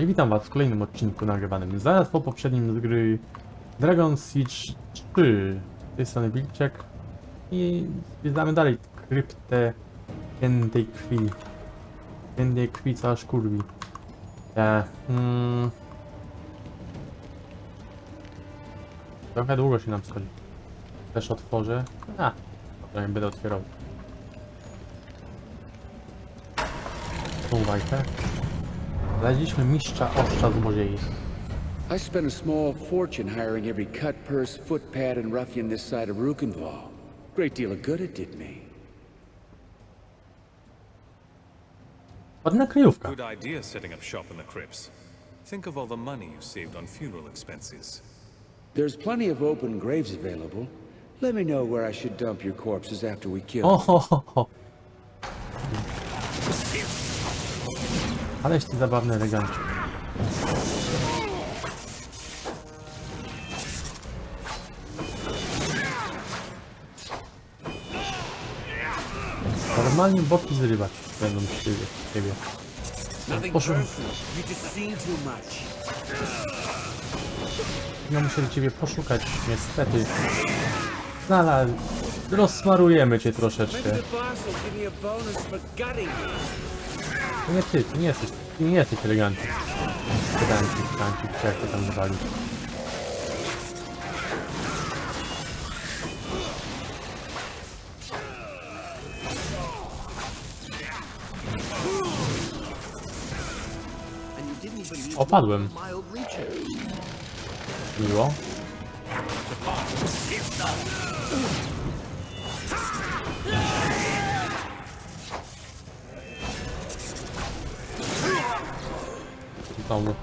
I witam was w kolejnym odcinku nagrywanym zaraz po poprzednim z gry Dragon Siege 3. Z tej strony Wilczek i zwiedzamy dalej kryptę świętej krwi. Świętej krwi, co aż kurwi. Trochę długo się nam schodzi. Też otworzę. Dobra, nie będę otwierał. Tą wajkę. Znaleźliśmy mistrza ostrza złodziei. I spent a small fortune hiring every cut, purse, footpad, and ruffian this side of Rukenval. Great deal of good it did me. Ładna kryjówka. Good idea setting up shop in the crypts. Think of all the money you saved on funeral expenses. There's plenty of open graves available. Let me know where I should dump your corpses after we kill O, them. ho, ho, ho. Aleś ty zabawny elegancie. Normalnie boki zrywać będą z ciebie. Ja muszę ciebie poszukać, niestety. No ale rozsmarujemy cię troszeczkę. To nie ty, ty nie jesteś elegancki. Pedancik, czy jak to tam zwali. Opadłem. Miło. Znowu.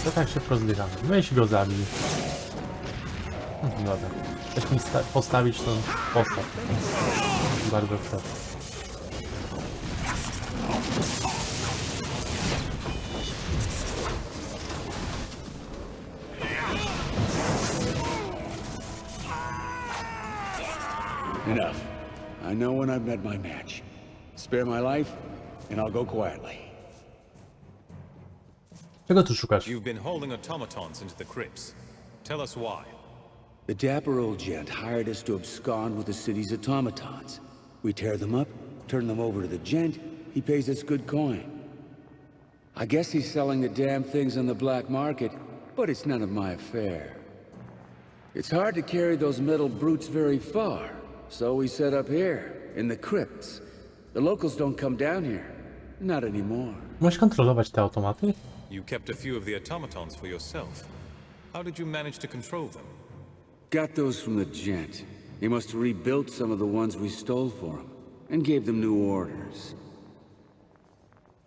To tak szybko zbieramy. Weź go zabij. Dobra. Chcesz mi postawić tą postać. Bardzo chcę. Enough. I know when I've met my match. Spare my life, and I'll go quietly. Czego tu szukasz? You've been holding automatons into the crypts. Tell us why. The dapper old gent hired us to abscond with the city's automatons. We tear them up, turn them over to the gent, he pays us good coin. I guess he's selling the damn things on the black market, but it's none of my affair. It's hard to carry those metal brutes very far, so we set up here, in the crypts. The locals don't come down here. Not anymore. Możesz kontrolować te automaty? You kept a few of the automatons for yourself. How did you manage to control them? Got those from the gent. He must have rebuilt some of the ones we stole for him, and gave them new orders.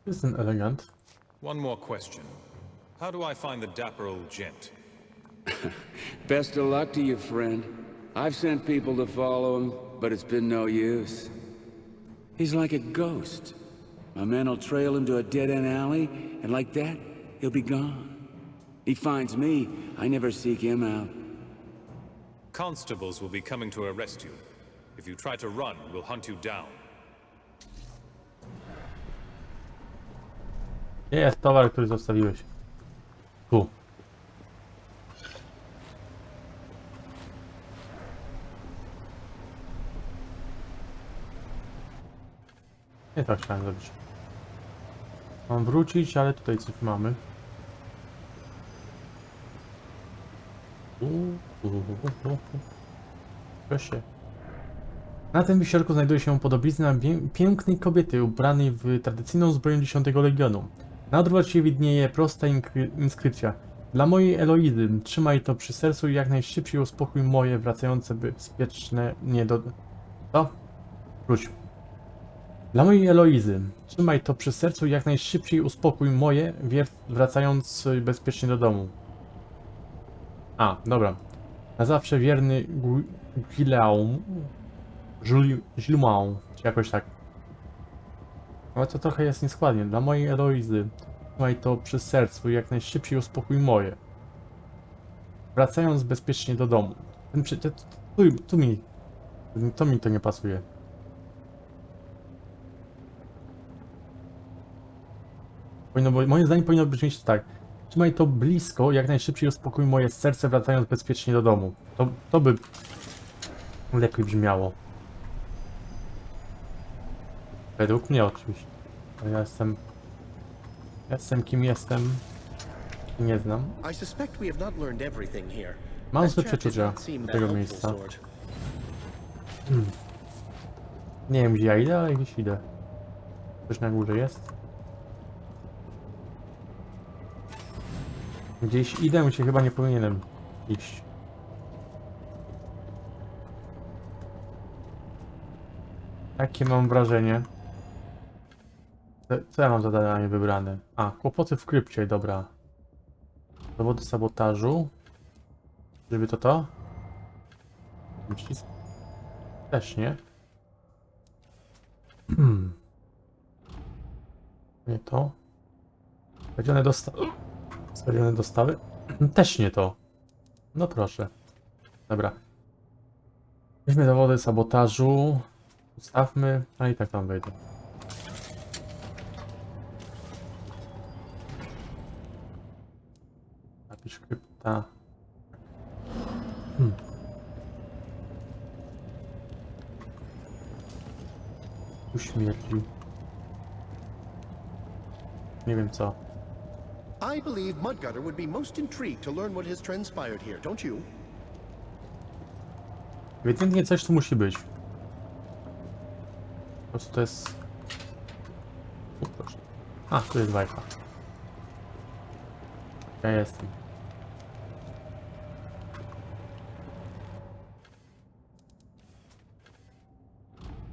Jest ten elegant. One more question. How do I find the dapper old gent? Best of luck to you, friend. I've sent people to follow him, but it's been no use. He's like a ghost. My men will trail him to a dead-end alley, and like that, he'll be gone. He finds me, I never seek him out. Constables will be coming to arrest you. If you try to run, we'll hunt you down. Gdzie jest towar, który zostawiłeś? Tu. Nie tak chciałem zrobić. Mam wrócić, ale tutaj coś mamy. Proszę. Na tym wisiorku znajduje się podobizna pięknej kobiety ubranej w tradycyjną zbroję 10 Legionu. Na odwrocie widnieje prosta inskrypcja. Dla mojej Eloizy, trzymaj to przy sercu i jak najszybciej uspokój moje wracające bezpieczne nie do... Co? Wróć. Dla mojej Eloizy, trzymaj to przy sercu i jak najszybciej uspokój moje, wracając bezpiecznie do domu. A, dobra. Na zawsze wierny Gileum. Gilmaun, czy jakoś tak. Ale to trochę jest nieskładnie. Dla mojej Eloizy. Trzymaj to przy sercu i jak najszybciej uspokój moje. Wracając bezpiecznie do domu. To mi to nie pasuje. Moim zdaniem powinno brzmieć tak. Trzymaj to blisko, jak najszybciej uspokój moje serce, wracając bezpiecznie do domu. To by lepiej brzmiało. Według mnie oczywiście. Bo ja jestem... Jestem kim jestem. Nie znam. Mam złe przeczucia do tego miejsca. Nie wiem gdzie ja idę, ale gdzieś idę. Coś na górze jest. Gdzieś idę, gdzie chyba nie powinienem iść. Takie mam wrażenie. Co ja mam za zadanie wybrane? A, kłopoty w krypcie, dobra. Dowody sabotażu. Żeby to? Przycisk. Też nie. Nie to. Skradzione dostawy. Też nie to. No proszę. Dobra. Weźmy dowody sabotażu. Ustawmy. A i tak tam wejdę. Napisz krypta. Tu śmierdzi. Nie wiem co. I believe Mudgutter would be most intrigued to learn what has transpired here, don't you? Ewidentnie coś tu musi być. Po prostu to jest... O, proszę. A, tu jest wajcha. Ja jestem.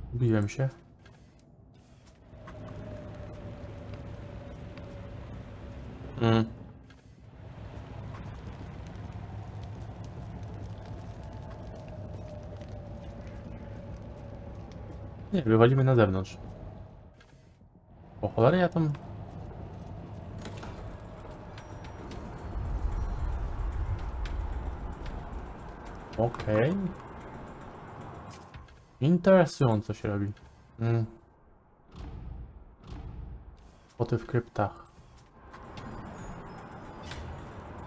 Zgubiłem się. Nie, wychodzimy na zewnątrz. Po cholerę ja tam... Okej. Interesująco się robi. Kłopoty w kryptach.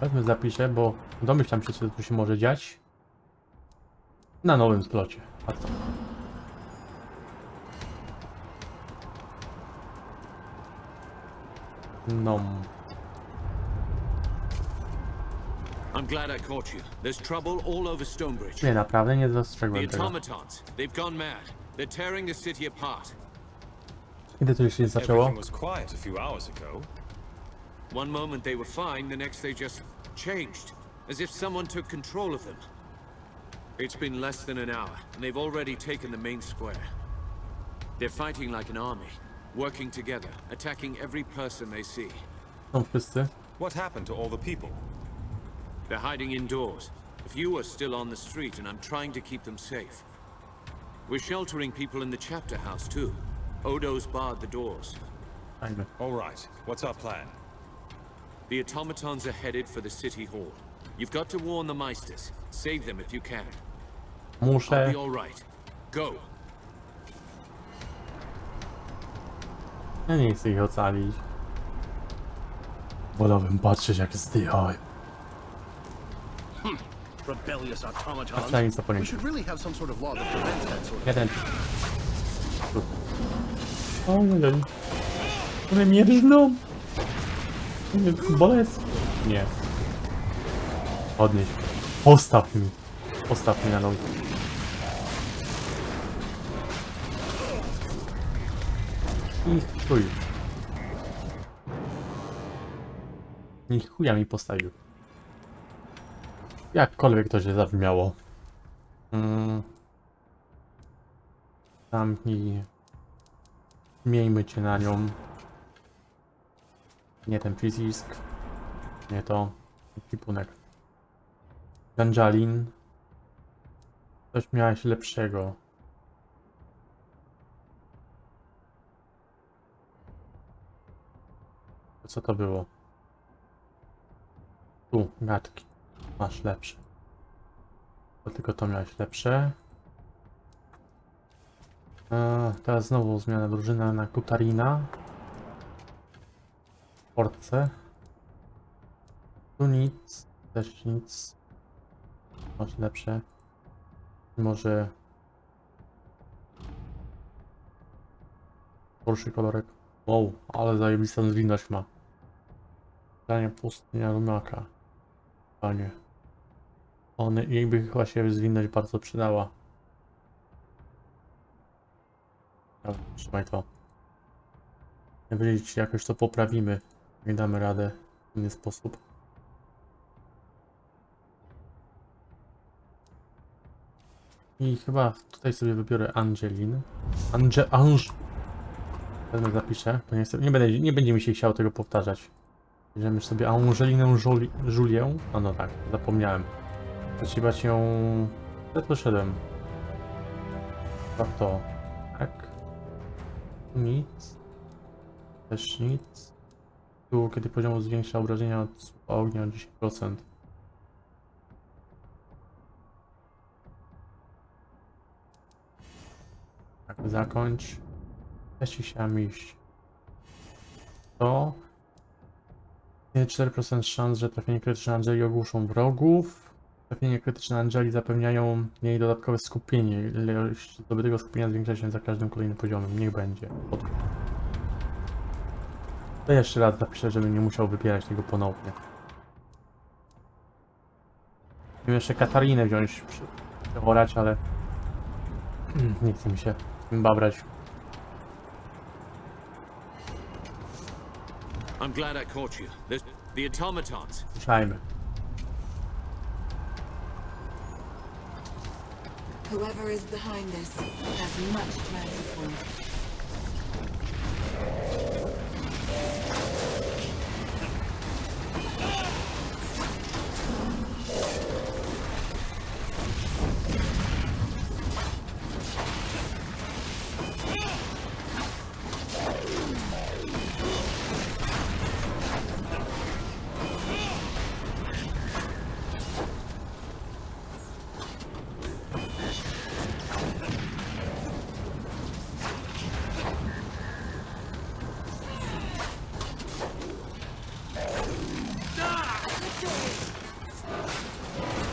Weźmy zapiszę, bo domyślam się, co tu się może dziać. Na nowym splocie. A co? No. I'm glad I caught you. There's trouble all over Stonebridge. Nie, naprawdę nie The dostrzegłem tego. automatons, they've gone mad. They're tearing the city apart. Kiedy to się zaczęło? Everything was quiet a few hours ago. One moment they were fine, the next they just changed. As if someone took control of them. It's been less than an hour, and they've already taken the main square. They're fighting like an army, working together, attacking every person they see. Są wszyscy. What happened to all the people? They're hiding indoors. A few are still on the street, and I'm trying to keep them safe. We're sheltering people in the chapter house, too. Odo's barred the doors. Fajne. All right, what's our plan? The automatons are headed for the city hall. You've got to warn the Meisters. Save them if you can. I'll Muszę. be all right. Go. Ja nie chcę ich ocalić. Wolałbym patrzeć jak zdychają. Rebellious automatons. Przynajmniej co We poniesią. should really have some sort of law that prevents that sort of... Jeden. Ojej. One mnie rżną. Bolesne. Nie. Podnieś. Postaw mi. Postaw mi na nogi. I chuj. I chuja mi postawił. Jakkolwiek to się zabrzmiało. Zamknij. Miejmy cię na nią. Nie ten przycisk. Nie to. Kipunek. Ganjalin. Coś miałeś lepszego. Co to było? Tu, gadki. Masz lepsze. To tylko to miałeś lepsze. Teraz znowu zmiana drużyna na Kutarina. Portce. Tu nic. Też nic. Masz lepsze. Może... Gorszy kolorek. Wow, ale zajebistą zwinność ma. Zdanie pustynia rumaka. Panie. Jej by chyba się zwinność bardzo przydała. Dobra, trzymaj to. Najwyżej ci jakoś to poprawimy. Nie damy radę w inny sposób. I chyba tutaj sobie wybiorę Angelin. Wezmę, zapiszę, bo nie będzie mi się chciało tego powtarzać. Bierzemy sobie Angelinę Julię. No tak, zapomniałem. Zaciwać ją... Ja poszedłem. To. Tak. Nic. Też nic. Tu, kiedy poziom zwiększa obrażenia od słupa ognia o 10%. Tak, zakończ. Też ci chciałem iść. To. 4% szans, że trafienie krytyczne Angeli ogłuszą wrogów. Trafienie krytyczne Angeli zapewniają jej dodatkowe skupienie. Ilość zdobytego skupienia zwiększa się za każdym kolejnym poziomem. Niech będzie. To jeszcze raz zapiszę, żebym nie musiał wybierać tego ponownie. Chciałem jeszcze Katarinę wziąć, przeworać, ale nie chce mi się z tym babrać. I'm glad I caught you. The automatons. Ruszajmy. Whoever is behind this has much to answer for.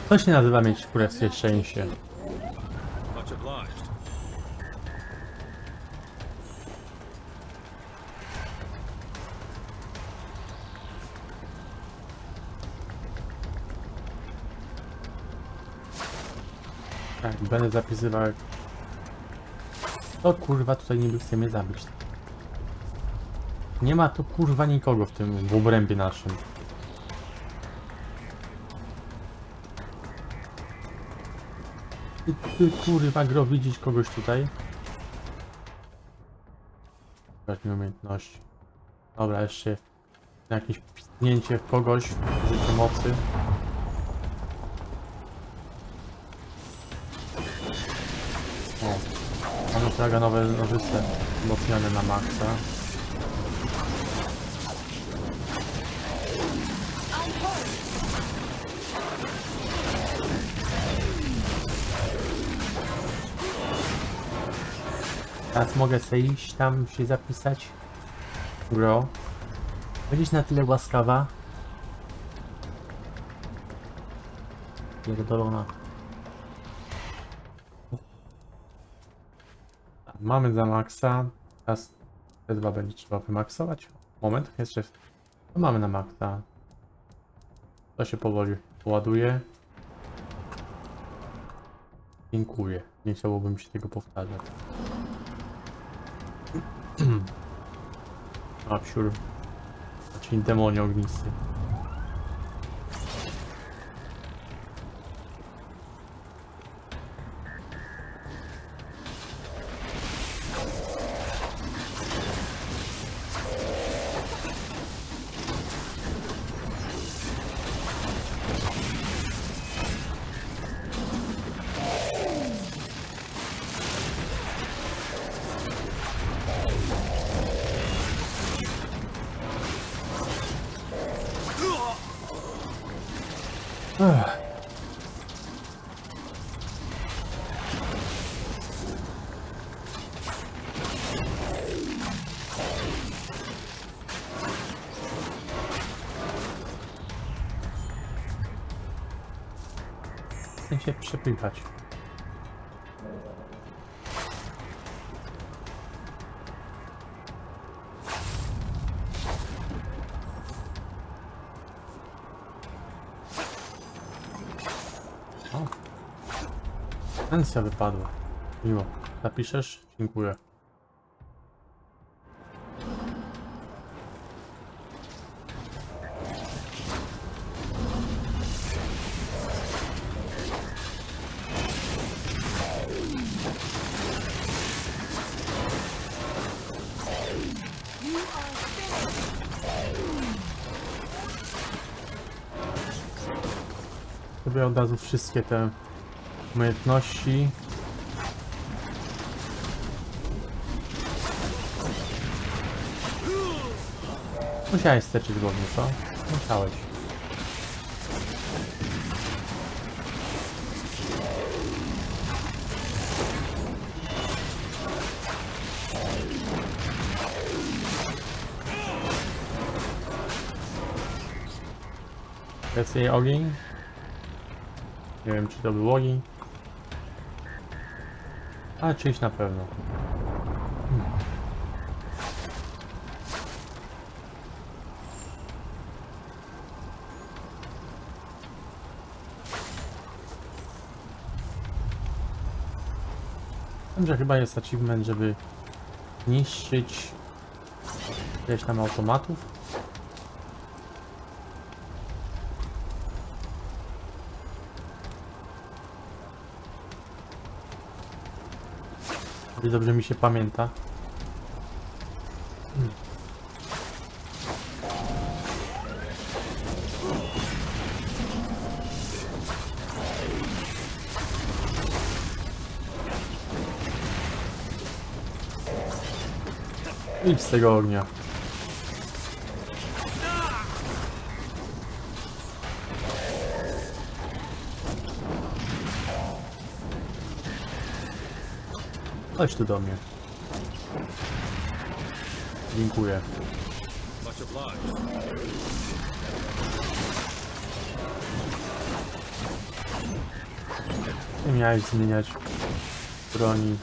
To się nazywa mieć królewskie szczęście. Much obliged. Tak, będę zapisywał. To kurwa tutaj niby chce mnie zabić. Nie ma tu kurwa nikogo w tym obrębie naszym. Ty kurwa gro, widzieć kogoś tutaj? Brak umiejętności. Dobra, jeszcze jakieś pistnięcie w kogoś, użycie mocy. O, mamy praga nowe nożyce wzmocnione na maksa. Teraz mogę sobie iść tam się zapisać. Gro. Będziesz na tyle łaskawa. Pierdolona. Mamy za maksa. Teraz te dwa będzie trzeba wymaksować. Moment, jeszcze. To mamy na maksa. To się powoli ładuje. Dziękuję. Nie chciałbym się tego powtarzać. Absiur. Czyli demonie ognisty. Ech. Chcę się przepychać. O. Pensja wypadła. Miło. Zapiszesz? Dziękuję. Sobie od razu wszystkie te umiejętności. Musiałeś steczyć głownie, co? Musiałeś. Jest jej ogień. Nie wiem, czy to był ogień. Ale czyjś na pewno. Wiem, że chyba jest achievement, żeby niszczyć jakieś tam automatów. Dobrze mi się pamięta. Idź z tego ognia. Chodź tu do mnie. Dziękuję. Much obliged. Nie miałeś zmieniać broni.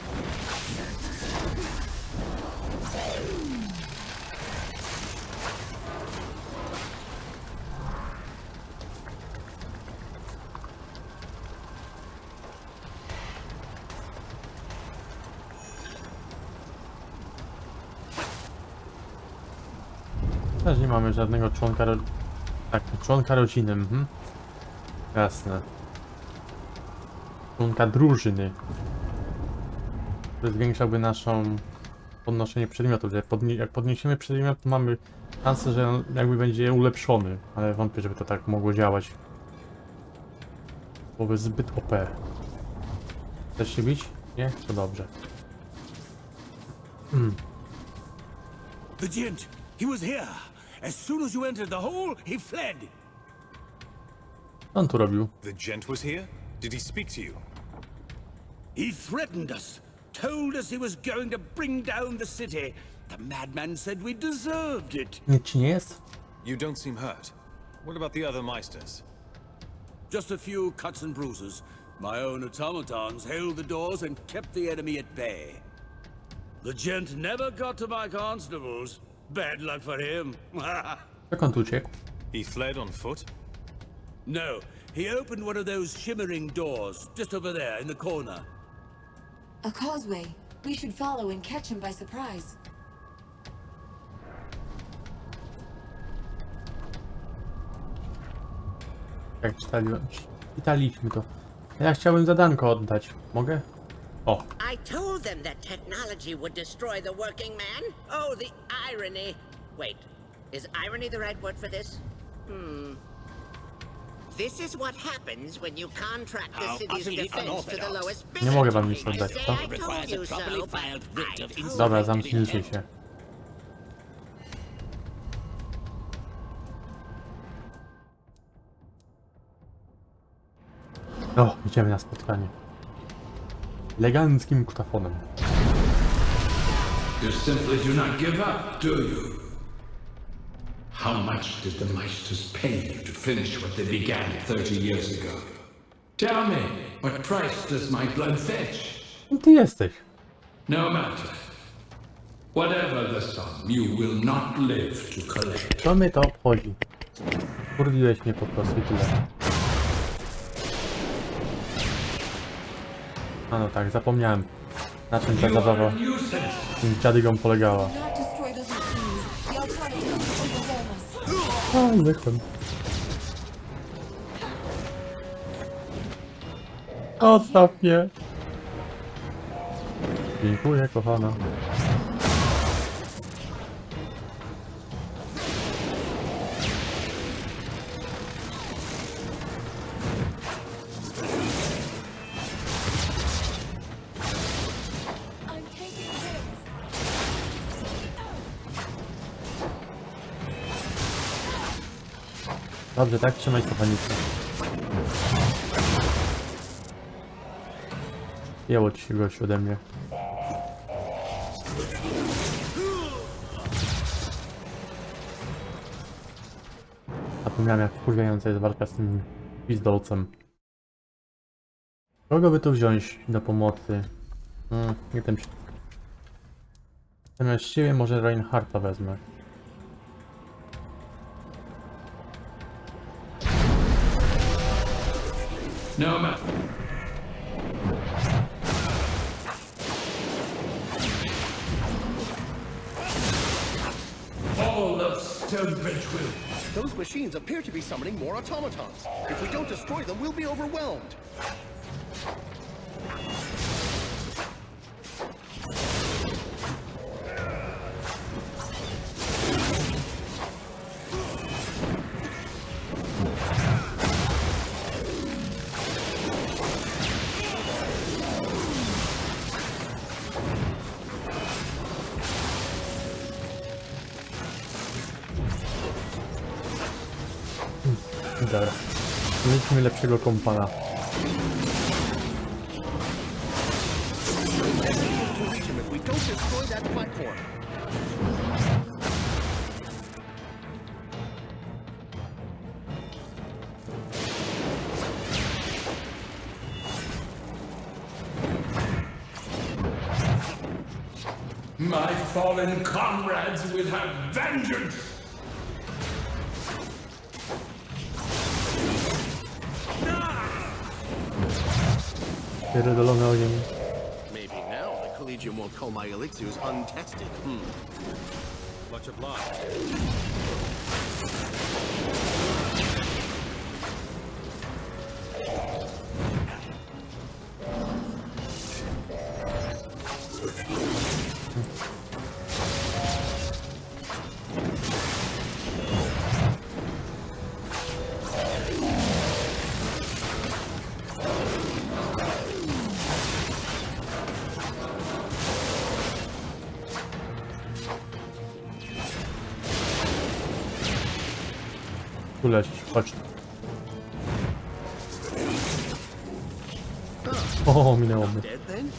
Też nie mamy żadnego członka członka rodziny, Jasne. Członka drużyny. Który zwiększałby naszą podnoszenie przedmiotów. Jak podniesiemy przedmiot, to mamy szansę, że on jakby będzie ulepszony. Ale wątpię, żeby to tak mogło działać. Byłoby zbyt OP. Chcesz się bić? Nie? To dobrze. The gent, he was here. As soon as you entered the hole, he fled. Co on tu robił? The gent was here? Did he speak to you? He threatened us, told us he was going to bring down the city. The madman said we deserved it. Nic ci nie jest? You don't seem hurt. What about the other Meisters? Just a few cuts and bruises. My own automatons held the doors and kept the enemy at bay. The gent never got to my constables. Bad luck for him. Jak on tu uciekł? He fled on foot? No, he opened one of those shimmering doors just over there in the corner. A causeway. We should follow and catch him by surprise. Jak czytaliśmy to. Ja chciałbym zadanko oddać. Mogę? O. I told them that technology would destroy the working man. Oh, the irony. Wait, is irony the right word for this? This is what happens when you contract the How city's utterly defense to the unorthodox. lowest Nie bidder. mogę wam nic You oddać, say co? I told you so, but I told Dobra, you. zamknijcie się. O, idziemy na spotkanie. Eleganckim kutafonem. You simply do not give up, do you? How much did the Meisters pay you to finish what they began 30 years ago? Tell me, what price does my blood fetch? Kim ty jesteś? No matter. Whatever the sum, you will not live to collect. Co mnie to obchodzi? Kurwiłeś mnie po prostu i tyle. A no tak, zapomniałem. Na czym ta You zabawa are a nuisance. z dziadygą polegała. Not destroy those machines. The alternatives overwhelm us. A, zwykłem. Odstaw mnie. Dziękuję, kochana. I'm taking hits. Dobrze, tak trzymaj, kochanicy. Jęło ci się gość ode mnie. Zapomniałem, jak wkurwiająca jest walka z tym pizdolcem. Kogo by tu wziąć do pomocy? Nie ten. Zamiast siebie może Reinhardta wezmę. No matter. All of Stonebridge will. Those machines appear to be summoning more automatons. If we don't destroy them, we'll be overwhelmed. Dobra. Mieliśmy lepszego kompana. To reach him if we don't destroy that platform. My fallen comrades will have vengeance! Pierdolony ogień. Maybe now the Collegium won't call my elixirs untested. Much obliged. Tu lecisz, chodź. O, minęło mnie. Dead then?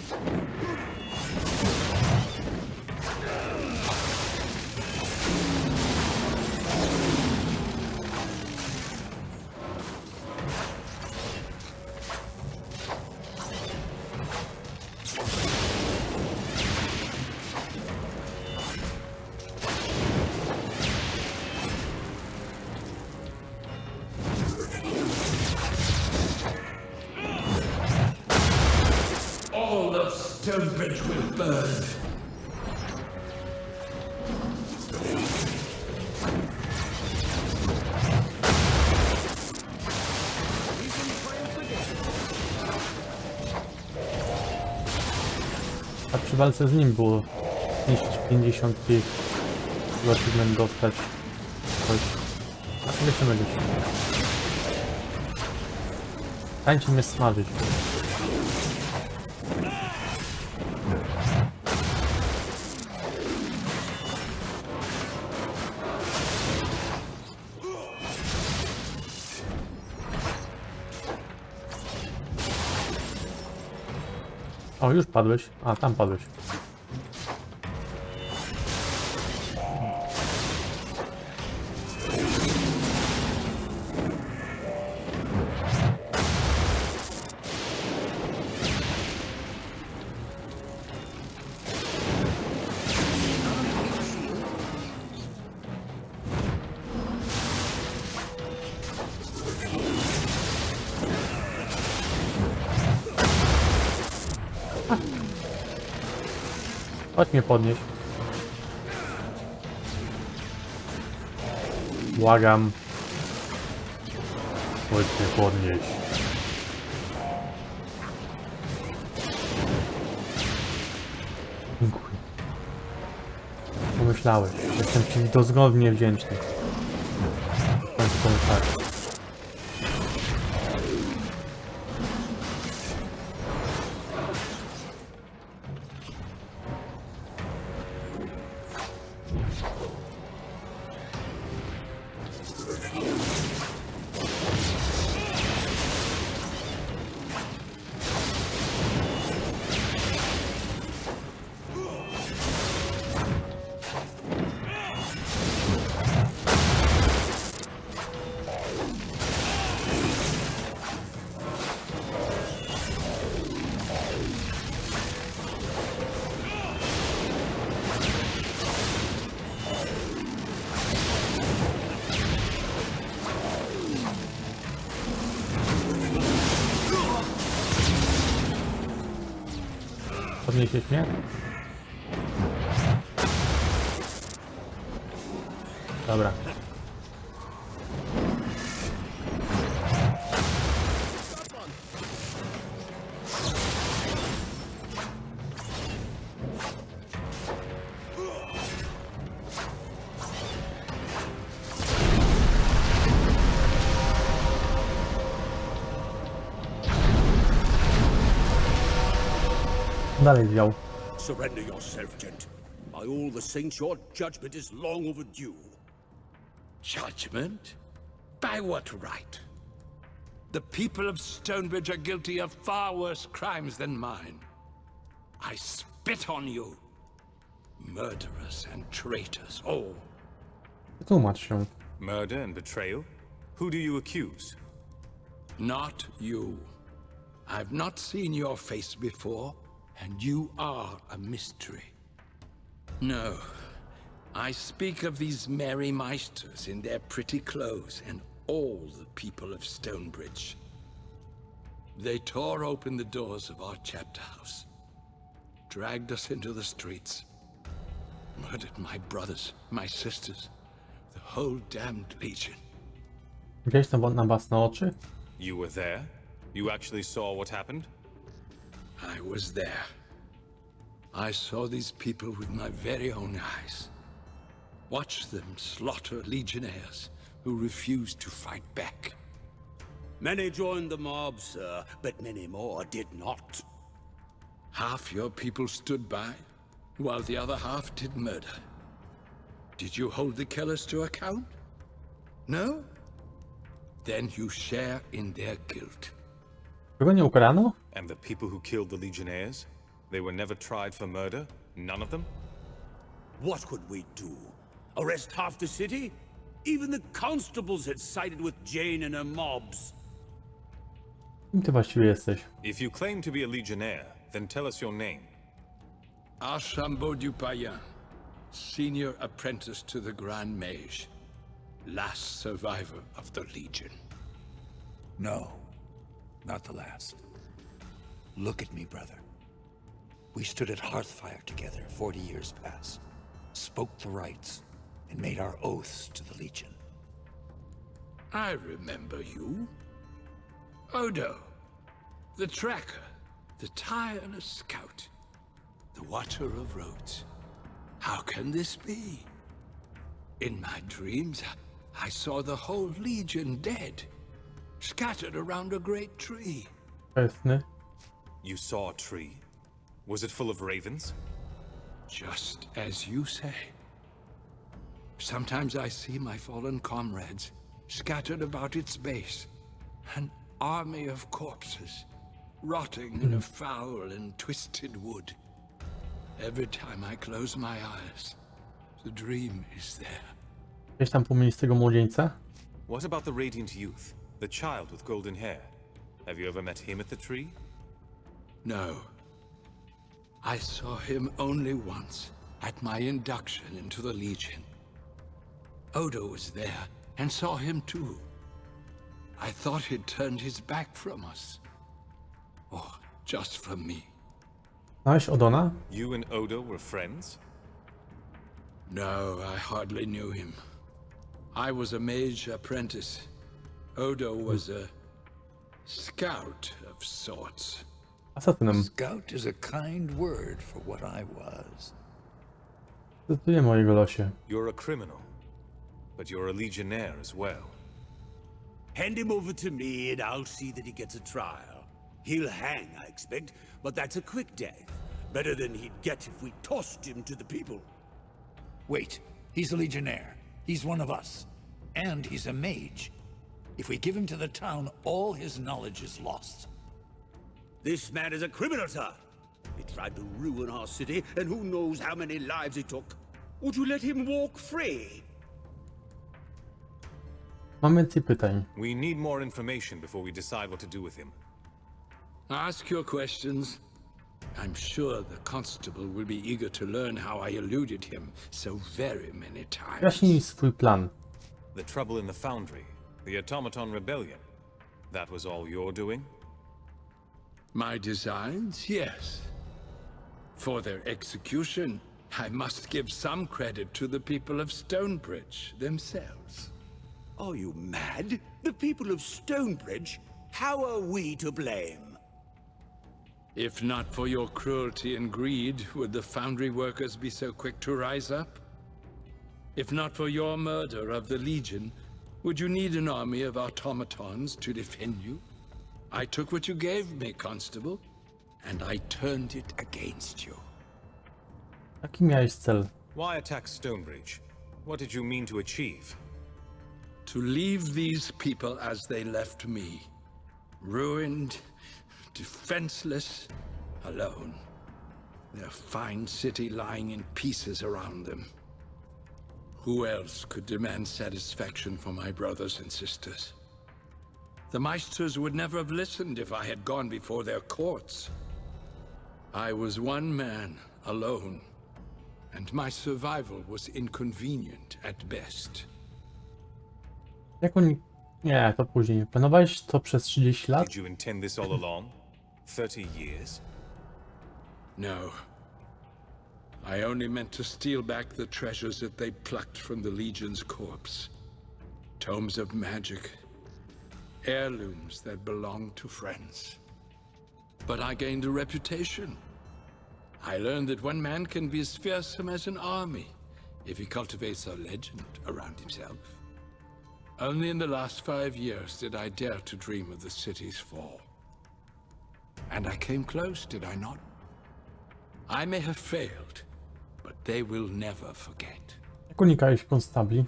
All of Stonebridge will burn. A przy walce z nim było zniszczyć 50 tych. Achievement dostać. Coś. A lecimy gdzieś. Tańczy mnie smażyć. O, już padłeś. A, tam padłeś. Chodź mnie podnieść. Błagam. Chodź mnie podnieść. Dziękuję. Pomyślałeś. Jestem ci dozgodnie wdzięczny. W końcu pomyślałeś. Podniesiesz mnie? Dobra. Dalej wziął. Surrender yourself, gent. By all the saints, your judgment is long overdue. Judgment? By what right? The people of Stonebridge are guilty of far worse crimes than mine. I spit on you. Murderers and traitors, all. Wytłumacz się. Murder and betrayal? Who do you accuse? Not you. I've not seen your face before, and you are a mystery. No, I speak of these merry meisters in their pretty clothes and all the people of Stonebridge. They tore open the doors of our chapter house, dragged us into the streets, murdered my brothers, my sisters, the whole damned legion. Widziałeś to na własne oczy? You were there? You actually saw what happened? I was there. I saw these people with my very own eyes. Watched them slaughter legionnaires who refused to fight back. Many joined the mob, sir, but many more did not. Half your people stood by, while the other half did murder. Did you hold the killers to account? No? Then you share in their guilt. Kogo nie ukarano? And the people who killed the Legionnaires? They were never tried for murder? None of them? What could we do? Arrest half the city? Even the constables had sided with Jane and her mobs. Kim ty właściwie jesteś? If you claim to be a Legionnaire, then tell us your name. Archambault du Payan, senior apprentice to the Grand Mage, last survivor of the Legion. No, not the last. Look at me, brother. We stood at Hearthfire together 40 years past, spoke the rights, and made our oaths to the Legion. I remember you. Odo, the tracker, the tireless scout, the watcher of roads. How can this be? In my dreams, I saw the whole Legion dead, scattered around a great tree. Jasny. You saw a tree? Was it full of ravens? Just as you say. Sometimes I see my fallen comrades scattered about its base, an army of corpses, rotting in a foul and twisted wood. Every time I close my eyes, the dream is there. Gdzieś tam płomienistego młodzieńca? What about the radiant youth? The child with golden hair? Have you ever met him at the tree? No. I saw him only once, at my induction into the Legion. Odo was there, and saw him too. I thought he'd turned his back from us. Oh, just from me. Znałeś Odona? You and Odo were friends? No, I hardly knew him. I was a mage apprentice. Odo was a scout of sorts. Asasynem. Scout is a kind word for what I was. Zdecydujemy o jego losie. You're a criminal, but you're a legionnaire as well. Hand him over to me and I'll see that he gets a trial. He'll hang, I expect, but that's a quick death. Better than he'd get if we tossed him to the people. Wait, he's a legionnaire. He's one of us. And he's a mage. If we give him to the town, all his knowledge is lost. This man is a criminal, sir. He tried to ruin our city, and who knows how many lives he took. Would you let him walk free? Mam więcej pytań. We need more information before we decide what to do with him. Ask your questions. I'm sure the constable will be eager to learn how I eluded him so very many times. Wyjaśnij swój plan. The trouble in the Foundry, the Automaton Rebellion. That was all you're doing? My designs, yes. For their execution, I must give some credit to the people of Stonebridge themselves. Are you mad? The people of Stonebridge? How are we to blame? If not for your cruelty and greed, would the Foundry workers be so quick to rise up? If not for your murder of the Legion, would you need an army of automatons to defend you? I took what you gave me, Constable, and I turned it against you. Jaki miałeś cel? Why attack Stonebridge? What did you mean to achieve? To leave these people as they left me. Ruined, defenseless, alone. Their fine city lying in pieces around them. Who else could demand satisfaction for my brothers and sisters? The Meisters would never have listened if I had gone before their courts. I was one man, alone, and my survival was inconvenient at best. Jak oni... Nie, to później. Planowałeś to przez 30 lat? Did you intend this all along? 30 years? No. I only meant to steal back the treasures that they plucked from the Legion's corpse. Tomes of magic. Heirlooms that belonged to friends. But I gained a reputation. I learned that one man can be as fearsome as an army if he cultivates a legend around himself. Only in the last 5 years did I dare to dream of the city's fall. And I came close, did I not? I may have failed, but they will never forget. Jak unikałeś konstabli?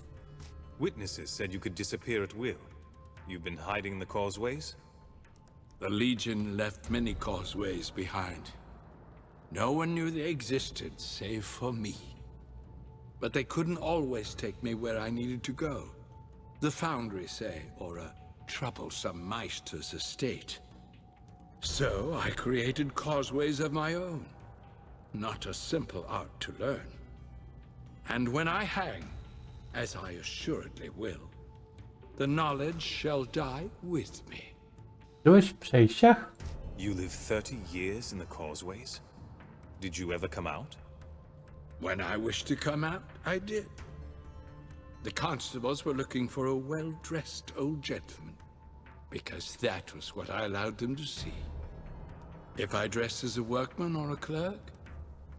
Witnesses said you could disappear at will. You've been hiding in the causeways? The Legion left many causeways behind. No one knew they existed, save for me. But they couldn't always take me where I needed to go. The Foundry, say, or a troublesome Meister's estate. So I created causeways of my own. Not a simple art to learn. And when I hang, as I assuredly will, the knowledge shall die with me. Byłeś w przejściach? You lived 30 years in the causeways? Did you ever come out? When I wished to come out, I did. The constables were looking for a well-dressed old gentleman, because that was what I allowed them to see. If I dressed as a workman or a clerk,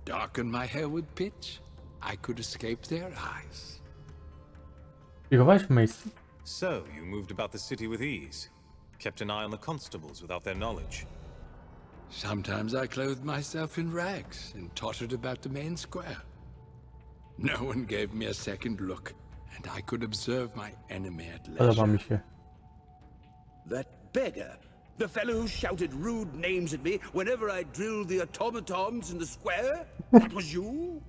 darkened my hair with pitch, I could escape their eyes. Biegowałeś w miejscu? So, you moved about the city with ease, kept an eye on the constables without their knowledge. Sometimes I clothed myself in rags and tottered about the main square. No one gave me a second look, and I could observe my enemy at Podoba mi leisure. się. That beggar. The fellow who shouted rude names at me whenever I drilled the automatons in the square? That was you?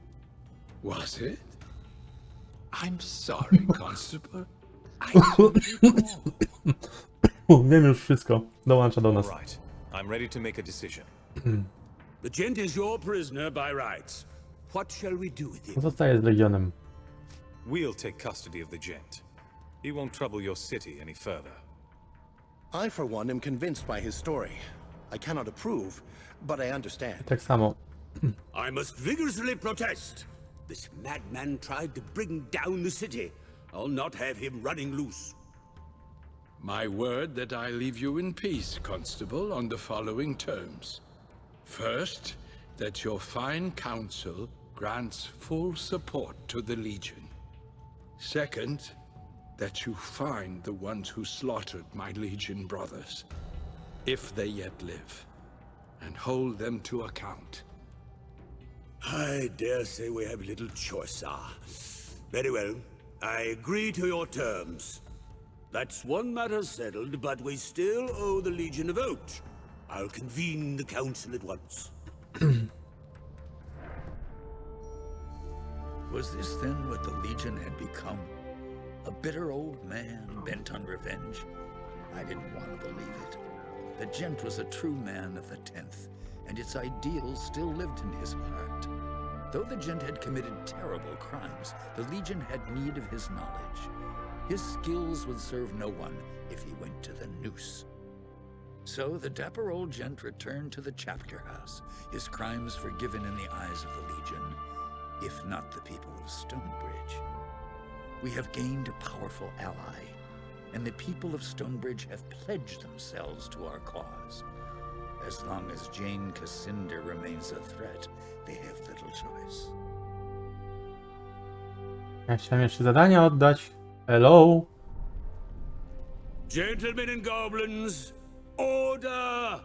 Was it? I'm sorry, Constable. I don't recall. Wiem już wszystko. Dołącza do All nas. right. I'm ready to make a decision. The gent is your prisoner by rights. What shall we do with him? Zostaje z Legionem. We'll take custody of the gent. He won't trouble your city any further. I, for one, am convinced by his story. I cannot approve, but I understand. Tak samo. I must vigorously protest. This madman tried to bring down the city. I'll not have him running loose. My word that I leave you in peace, Constable, on the following terms. First, that your fine council grants full support to the Legion. Second, that you find the ones who slaughtered my Legion brothers, if they yet live, and hold them to account. I dare say we have little choice, sir. Very well. I agree to your terms. That's one matter settled, but we still owe the Legion a vote. I'll convene the council at once. Was this then what the Legion had become? A bitter old man bent on revenge? I didn't want to believe it. The gent was a true man of the 10th, and its ideals still lived in his heart. Though the gent had committed terrible crimes, the Legion had need of his knowledge. His skills would serve no one if he went to the noose. So the dapper old gent returned to the chapter house, his crimes forgiven in the eyes of the Legion, if not the people of Stonebridge. We have gained a powerful ally, and the people of Stonebridge have pledged themselves to our cause. As long as Jane Cascinder remains a threat, they have little choice. Ja chciałem jeszcze zadania oddać. Hello? Gentlemen and goblins, order!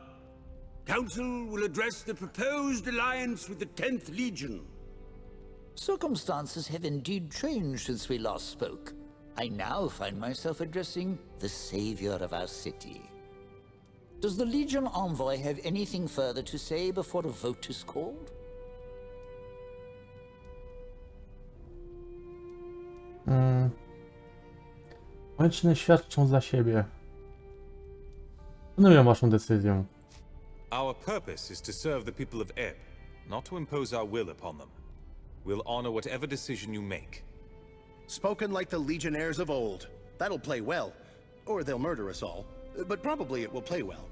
Council will address the proposed alliance with the 10th Legion. Circumstances have indeed changed since we last spoke. I now find myself addressing the savior of our city. Does the Legion envoy have anything further to say before a vote is called? Koniecznie świadczą za siebie. Szanuję waszą decyzję. Our purpose is to serve the people of Ebb, not to impose our will upon them. We'll honor whatever decision you make. Spoken like the Legionnaires of old. That'll play well. Or they'll murder us all. But probably it will play well.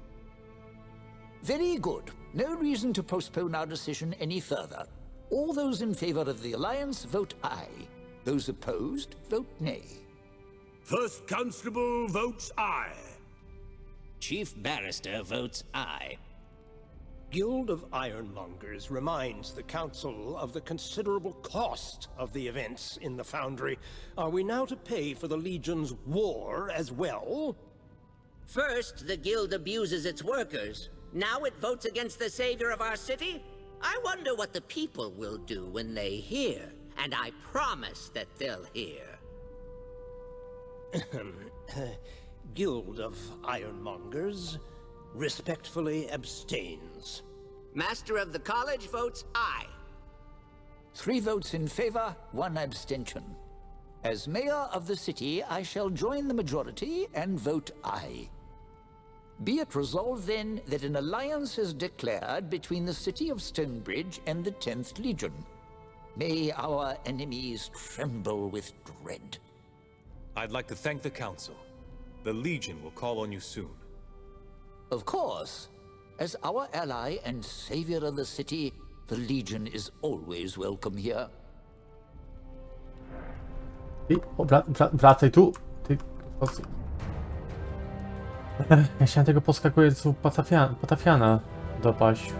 Very good. No reason to postpone our decision any further. All those in favor of the alliance vote aye. Those opposed vote nay. First Constable votes aye. Chief Barrister votes aye. Guild of Ironmongers reminds the Council of the considerable cost of the events in the Foundry. Are we now to pay for the Legion's war as well? First, the Guild abuses its workers. Now it votes against the savior of our city? I wonder what the people will do when they hear. And I promise that they'll hear. Guild of Ironmongers respectfully abstains. Master of the College votes aye. 3 votes in favor, 1 abstention. As mayor of the city, I shall join the majority and vote aye. Be it resolved then that an alliance is declared between the city of Stonebridge and the 10th Legion. May our enemies tremble with dread. I'd like to thank the Council. The Legion will call on you soon. Of course. As our ally and savior of the city, the Legion is always welcome here. Ty, wracaj tu. Ty, ja chciałem tego poskakującego potafiana dopaść.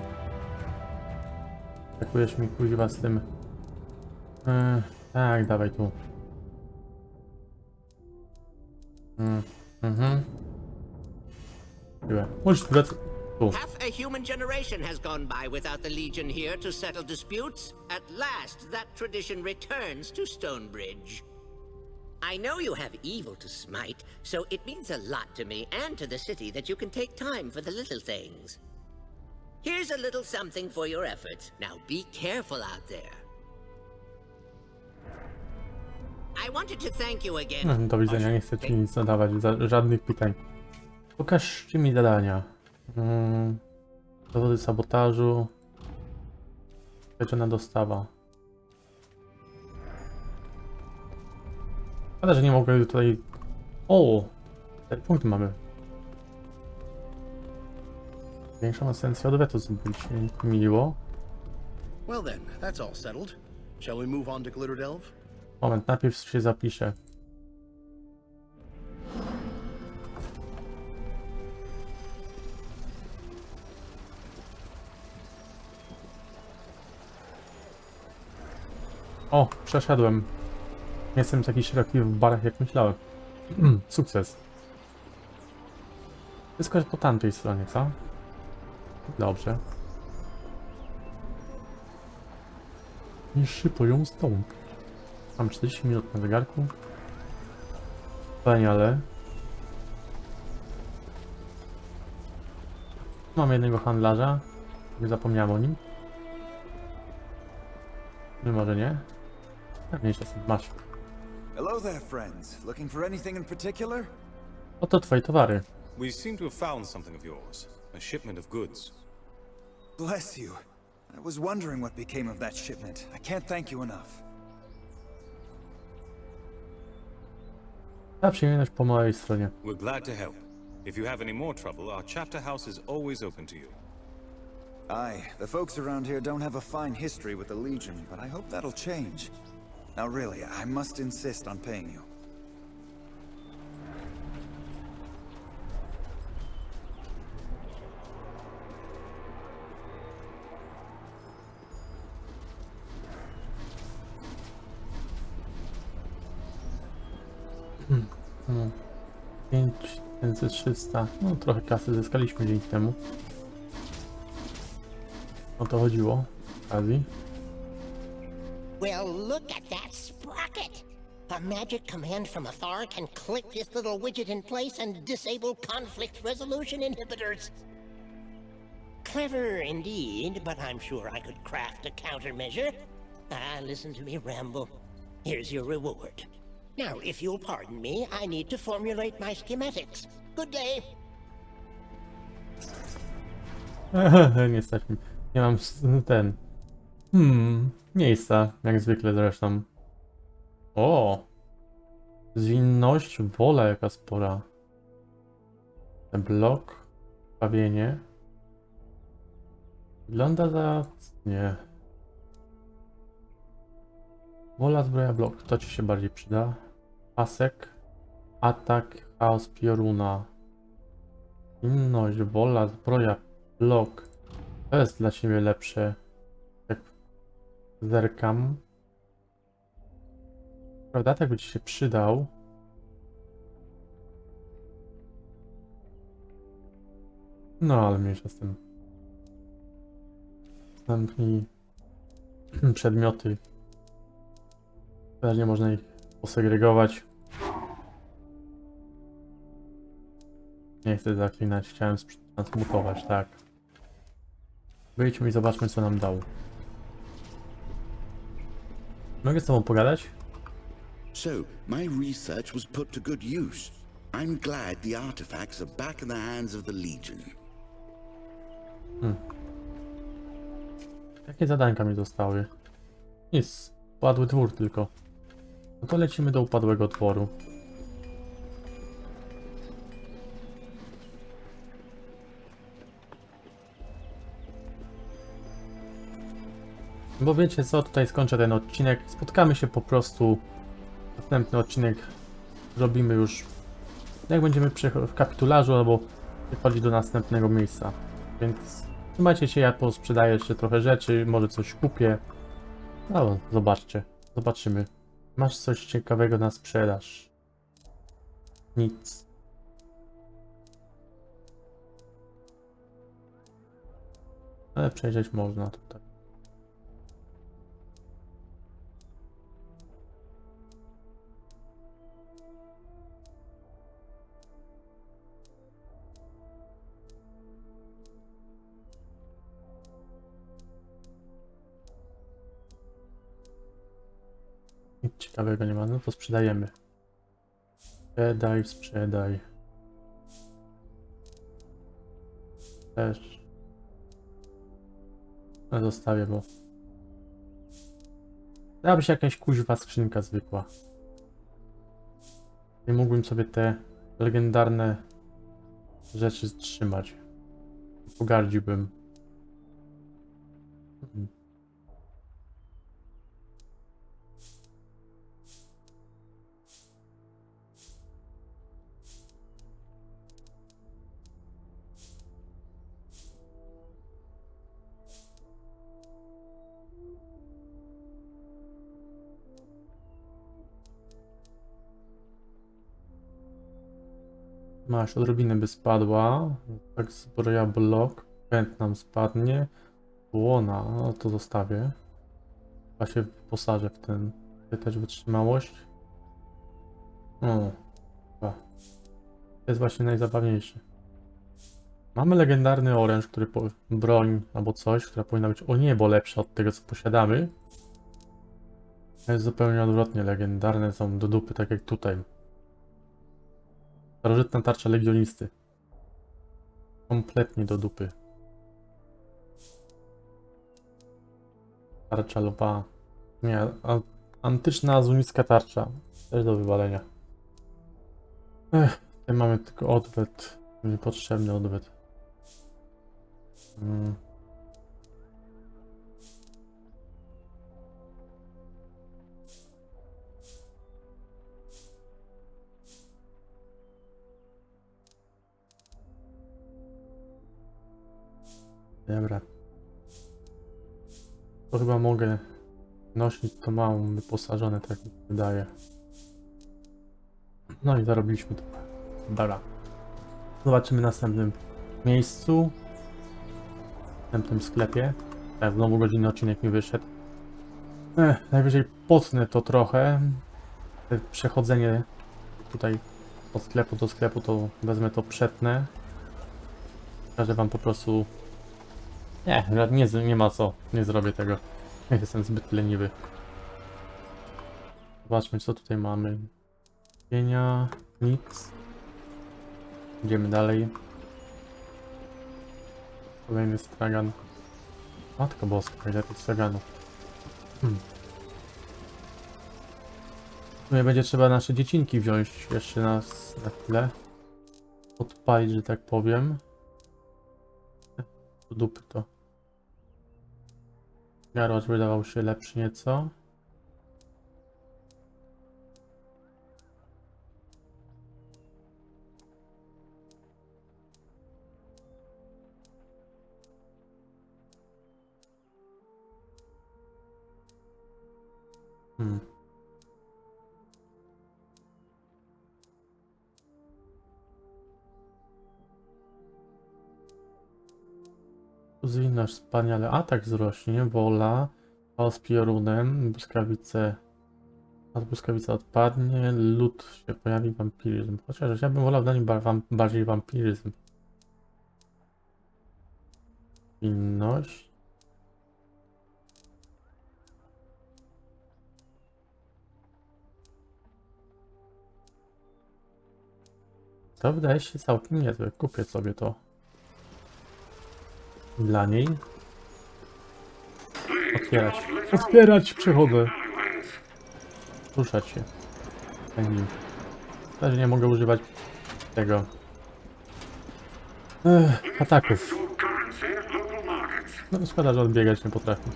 Skakujesz mi kuźwa z tym. Tak, dawaj tu. Możesz wracać tu. Half a human generation has gone by without the Legion here to settle disputes. At last, that tradition returns to Stonebridge. I know you have evil to smite, so it means a lot to me and to the city that you can take time for the little things. Here's a little something for your efforts. Now be careful out there. I wanted to thank you again. Do widzenia, nie chcę ci nic zadawać, żadnych pytań. Pokażcie mi zadania. Dowody sabotażu. Pieczona dostawa. Szkoda, że nie mogę tutaj... O! 4 punkty mamy. Większą esencję odwetu zdobyć. Miło. Well then, that's all settled. Shall we move on to Glitterdelve? Moment, najpierw się zapiszę. O, przeszedłem. Nie jestem taki szeroki w barach, jak myślałem. Sukces. Wszystko jest po tamtej stronie, co? Dobrze. Niższy poziom stąd. Mam 40 minut na zegarku. Wspaniale. Mam jednego handlarza. Nie zapomniałem o nim. No może nie. Mniejsza sobie, masz. Hello there, friends. Looking for anything in particular? Oto twoje towary. We seem to have found something of yours. A shipment of goods. Bless you. I was wondering what became of that shipment. I can't thank you enough. Ta przyjemność po mojej stronie. We're glad to help. If you have any more trouble, our chapter house is always open to you. Aye, the folks around here don't have a fine history with the Legion, but I hope that'll change. Now really, I must insist on paying you. No. 5300. No trochę kasy zyskaliśmy dzięki temu. O to chodziło. Okazji. Well, look at that sprocket! A magic command from afar can click this little widget in place and disable conflict resolution inhibitors. Clever indeed, but I'm sure I could craft a countermeasure. Listen to me ramble. Here's your reward. Now, if you'll pardon me, I need to formulate my schematics. Good day. Nie stać mi. Nie mam ten... Miejsca, jak zwykle zresztą. O! Zwinność, wola jaka spora. Ten blok, bawienie. Wygląda za... nie. Wola, zbroja, blok. To ci się bardziej przyda. Pasek, atak, chaos, pioruna. Zwinność, wola, zbroja, blok. To jest dla ciebie lepsze. Tak zerkam. Prawda, tak by ci się przydał. No, ale mniejsza z tym. Zamknij przedmioty. Teraz nie można ich posegregować. Nie chcę zaklinać, chciałem transmutować, tak. Wyjdźmy i zobaczmy, co nam dał. Mogę z tobą pogadać? So, my research was put to good use. I'm glad the artifacts are back in the hands of the Legion. Jakie zadanka mi zostały? Nic, upadły dwór tylko. No to lecimy do upadłego dworu. Bo wiecie co, tutaj skończę ten odcinek. Spotkamy się po prostu. Następny odcinek zrobimy już, jak będziemy w kapitularzu albo przechodzić do następnego miejsca. Więc trzymajcie się, ja posprzedaję jeszcze trochę rzeczy, może coś kupię. No, zobaczcie, zobaczymy. Masz coś ciekawego na sprzedaż? Nic. Ale przejrzeć można tutaj. nic ciekawego nie ma, no to sprzedajemy. Sprzedaj, sprzedaj. Też. No zostawię, bo... Dałaby się jakaś kuźwa skrzynka zwykła. Nie mógłbym sobie te legendarne rzeczy trzymać. Pogardziłbym. Masz, odrobinę by spadła. Tak, zbroja blok. Pęd nam spadnie. Łona, no to zostawię. Chyba się wyposażę w ten. Też wytrzymałość. O, chyba. To jest właśnie najzabawniejsze. Mamy legendarny oręż, który broń albo coś, która powinna być o niebo lepsza od tego, co posiadamy. To jest zupełnie odwrotnie. Legendarne są do dupy, tak jak tutaj. Starożytna tarcza legionisty. Kompletnie do dupy. Tarcza lwa. Nie, antyczna azunicka tarcza. Też do wywalenia. Tutaj mamy tylko odwet. Niepotrzebny odwet. Dobra. To chyba mogę nosić to małą wyposażone, tak mi się wydaje. No i zarobiliśmy to. Dobra. Zobaczymy w następnym miejscu. W następnym sklepie. Tak, znowu godzinny odcinek mi wyszedł. Najwyżej potnę to trochę. Przechodzenie tutaj od sklepu do sklepu, to wezmę to, przetnę. Pokażę wam po prostu... Nie ma co, nie zrobię tego. Jestem zbyt leniwy. Zobaczmy, co tutaj mamy. Pienia, nic. Idziemy dalej. Kolejny stragan. Matko boska, ile tych straganów. W sumie będzie trzeba nasze dziecinki wziąć jeszcze na chwilę. Odpalić, że tak powiem. Do dupy to. Garłacz wydawał się lepszy nieco. Zwinnasz wspaniale, atak wzrośnie, wola, chaos piorunem, błyskawice, błyskawica odpadnie, lód się pojawi, wampiryzm. Chociaż ja bym wolał dać bardziej wampiryzm. Inność. To wydaje się całkiem niezłe, kupię sobie to. Dla niej. Otwierać. Otwierać! Przechodzę. Ruszać się. Też nie mogę używać tego. Ataków. No szkoda, że on biegać nie potrafi.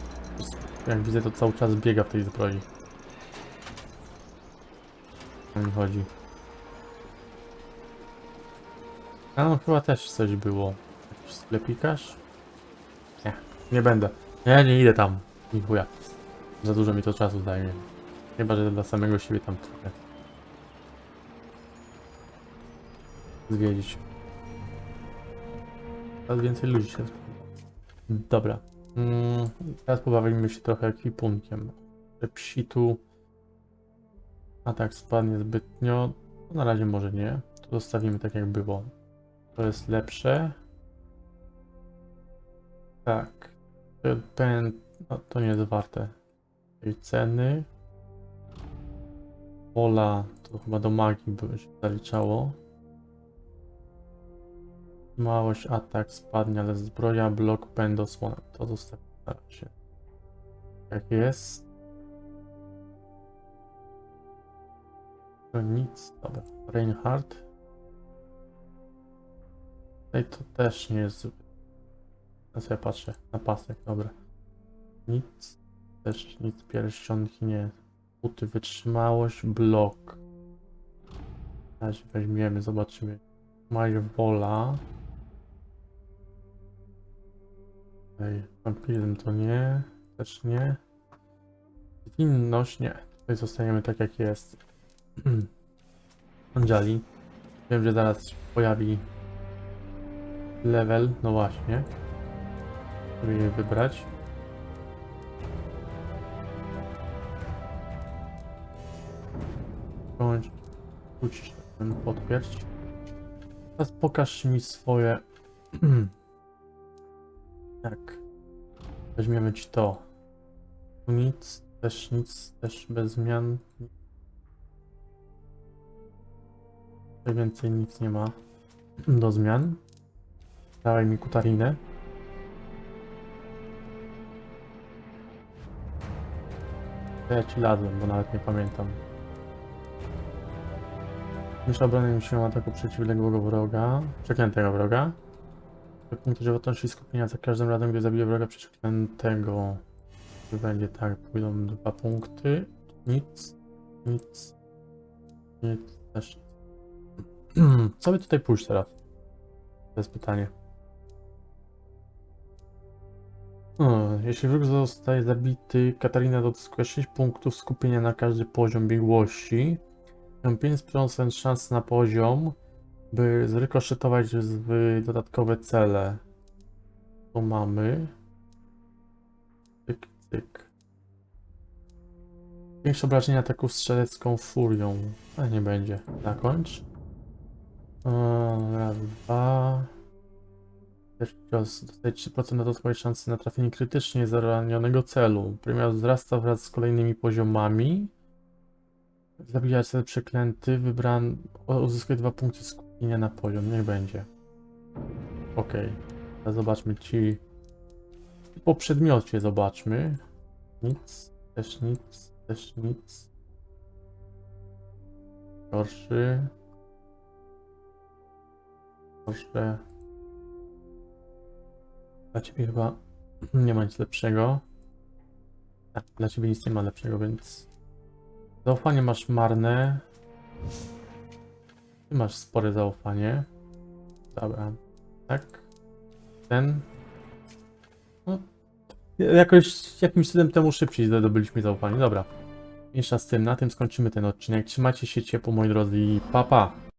Jak widzę, to cały czas biega w tej zbroi. O mi chodzi. A no chyba też coś było. Jakiś sklepikarz? Nie będę. Nie idę tam. Ni chuja. Za dużo mi to czasu zajmie. Chyba, że dla samego siebie tam trochę zwiedzić. Teraz więcej ludzi się... Dobra. Teraz pobawimy się trochę ekwipunkiem. Psitu. Atak spadnie zbytnio. Na razie może nie. To zostawimy tak jak było. To jest lepsze. Tak. No, to nie jest warte tej ceny. Pola, to chyba do magii by się zaliczało. Małość, atak spadnie, ale zbroja, blok, pęd, osłona. To zostawimy na razie. Jak jest. To nic, dobra. Reinhardt. Tutaj to też nie jest. Teraz ja patrzę na pasek, dobra. Nic. Też nic, pierścionki nie. Buty, wytrzymałość, blok. Na razie weźmiemy, zobaczymy. Mają wola. Vampiryzm to nie. Też nie. Zwinność nie. Tutaj zostajemy tak jak jest. Anjali. Wiem, że zaraz się pojawi level. No właśnie. Żeby je wybrać. Bądź. Wrócić ten podpierć. Teraz pokaż mi swoje. Tak. Weźmiemy ci to. Tu nic, też bez zmian. Tutaj więcej nic nie ma do zmian. Dawaj mi kutarinę. To ja ci ladłem, bo nawet nie pamiętam. Myśl obrony siłą ataku przeciwległego wroga. Przeklętego wroga. Punkty żywotności skupienia za każdym razem, gdy zabije wroga przeklętego. Będzie tak, pójdą 2 punkty. Nic, też nic. Co by tutaj pójść teraz? To jest pytanie. Jeśli wróg zostaje zabity, Katarina odzyskuje 6 punktów skupienia na każdy poziom biegłości. Mam 5% szans na poziom, by zrykoszetować w dodatkowe cele. To mamy. Cyk, cyk. Większe obrażenia ataków strzelecką furią. A nie będzie. Zakończ. Raz, 2. Pierwszy cios dostaje 3% dodatkowej szansy na trafienie krytycznie zaranionego celu. Premia wzrasta wraz z kolejnymi poziomami. Zabijać cel przeklęty, wybrany, uzyskuje 2 punkty skupienia na poziom, niech będzie. Ok, teraz zobaczmy ci po przedmiocie, zobaczmy. Nic, też nic, też nic. Gorszy. Gorsze. Dla ciebie chyba nie ma nic lepszego. Tak, dla ciebie nic nie ma lepszego, więc... Zaufanie masz marne. Ty masz spore zaufanie. Dobra. Tak. Ten. No. Jakoś jakimś cudem temu szybciej zdobyliśmy zaufanie. Dobra. Mniejsza z tym. Na tym skończymy ten odcinek. Trzymajcie się ciepło, moi drodzy, i pa pa.